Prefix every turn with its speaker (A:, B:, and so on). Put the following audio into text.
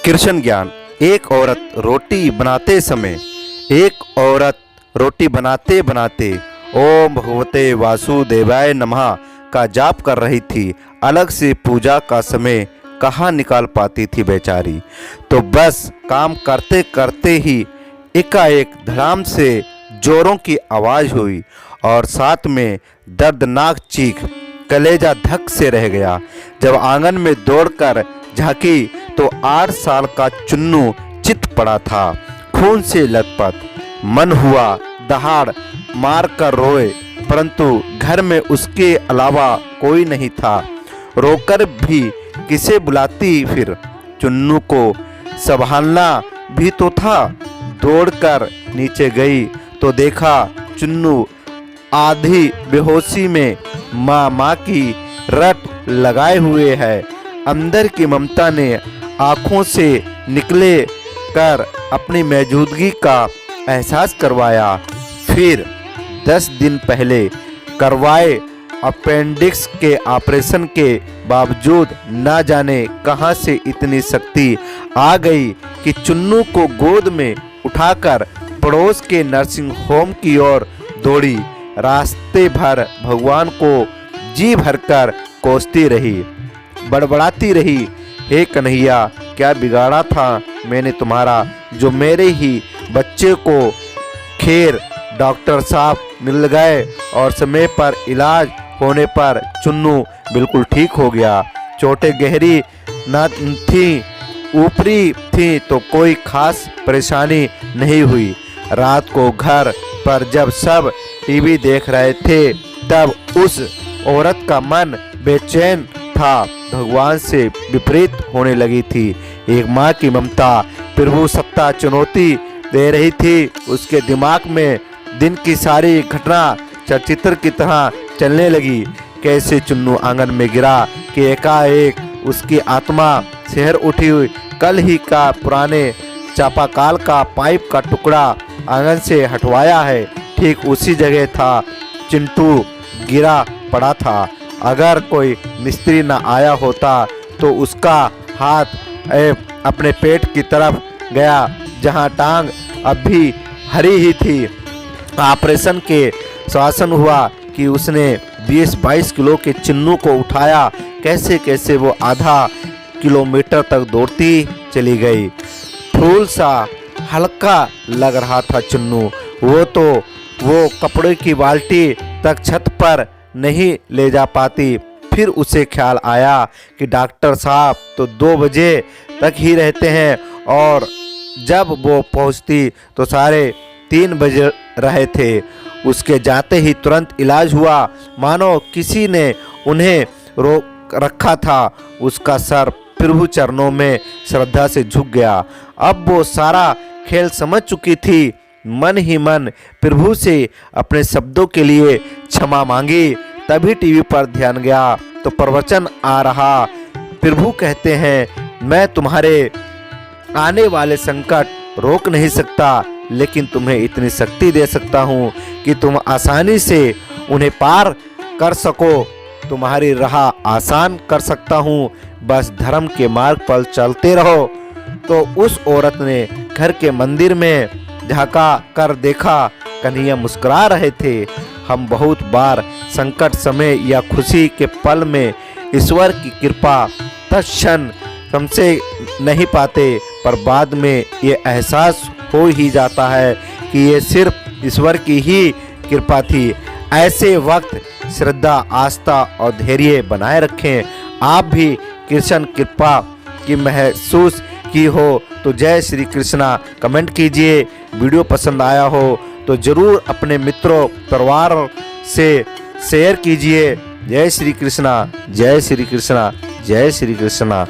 A: कृष्ण ज्ञान। एक औरत रोटी बनाते समय रोटी बनाते बनाते ओम भगवते वासुदेवाय नमः का जाप कर रही थी। अलग से पूजा का समय कहाँ निकाल पाती थी बेचारी। तो बस काम करते करते ही एकाएक धड़ाम से जोरों की आवाज़ हुई और साथ में दर्दनाक चीख। कलेजा धक से रह गया। जब आंगन में दौड़कर झांकी तो 8 साल का चुन्नू चित पड़ा था, खून से लथपथ। मन हुआ दहाड़ मार कर रोए, परंतु घर में उसके अलावा कोई नहीं था। रोकर भी किसे बुलाती फिर। चुन्नू को संभालना भी तो था। दौड़कर नीचे गई तो देखा चुन्नू आधी बेहोशी में माँ की रट लगाए हुए है। अंदर की ममता ने आँखों से निकले कर अपनी मौजूदगी का एहसास करवाया। फिर 10 दिन पहले करवाए अपेंडिक्स के ऑपरेशन के बावजूद न जाने कहां से इतनी शक्ति आ गई कि चुन्नू को गोद में उठाकर पड़ोस के नर्सिंग होम की ओर दौड़ी। रास्ते भर भगवान को जी भरकर कोसती रही, बड़बड़ाती रही, हे कन्हैया क्या बिगाड़ा था मैंने तुम्हारा, जो मेरे ही बच्चे को। खैर डॉक्टर साहब मिल गए और समय पर इलाज होने पर चुन्नू बिल्कुल ठीक हो गया। चोटें गहरी न थी, ऊपरी थी तो कोई खास परेशानी नहीं हुई। रात को घर पर जब सब टीवी देख रहे थे तब उस औरत का मन बेचैन था, भगवान से विपरीत होने लगी थी। एक माँ की ममता प्रभु सत्ता चुनौती दे रही थी। उसके दिमाग में दिन की सारी घटना चलचित्र की तरह चलने लगी। कैसे चुन्नू आंगन में गिरा कि एकाएक उसकी आत्मा शहर उठी हुई। कल ही का पुराने चापाकाल का पाइप का टुकड़ा आंगन से हटवाया है, ठीक उसी जगह था चिंटू गिरा पड़ा था। अगर कोई मिस्त्री न आया होता तो उसका हाथ अपने पेट की तरफ गया जहां टांग अब भी हरी ही थी। ऑपरेशन के शासन हुआ कि उसने 20-22 किलो के चिन्नू को उठाया। कैसे कैसे वो आधा किलोमीटर तक दौड़ती चली गई। फूल सा हल्का लग रहा था चिन्नू। वो कपड़े की बाल्टी तक छत पर नहीं ले जा पाती। फिर उसे ख्याल आया कि डॉक्टर साहब तो 2 बजे तक ही रहते हैं और जब वो पहुंचती तो 3:30 बजे रहे थे। उसके जाते ही तुरंत इलाज हुआ, मानो किसी ने उन्हें रोक रखा था। उसका सर प्रभु चरणों में श्रद्धा से झुक गया। अब वो सारा खेल समझ चुकी थी। मन ही मन प्रभु से अपने शब्दों के लिए क्षमा मांगी। तभी टीवी पर ध्यान गया तो प्रवचन आ रहा। प्रभु कहते हैं, मैं तुम्हारे आने वाले संकट रोक नहीं सकता, लेकिन तुम्हें इतनी शक्ति दे सकता हूँ कि तुम आसानी से उन्हें पार कर सको। तुम्हारी राह आसान कर सकता हूँ, बस धर्म के मार्ग पर चलते रहो। तो उस औरत ने घर के मंदिर में झांका कर देखा, कन्हैया मुस्कुरा रहे थे। हम बहुत बार संकट समय या खुशी के पल में ईश्वर की कृपा तत्क्षण समझ नहीं पाते, पर बाद में ये एहसास हो ही जाता है कि ये सिर्फ ईश्वर की ही कृपा थी। ऐसे वक्त श्रद्धा, आस्था और धैर्य बनाए रखें। आप भी कृष्ण कृपा की महसूस की हो तो जय श्री कृष्णा कमेंट कीजिए। वीडियो पसंद आया हो तो ज़रूर अपने मित्रों परिवार से शेयर कीजिए। जय श्री कृष्णा, जय श्री कृष्णा, जय श्री कृष्णा।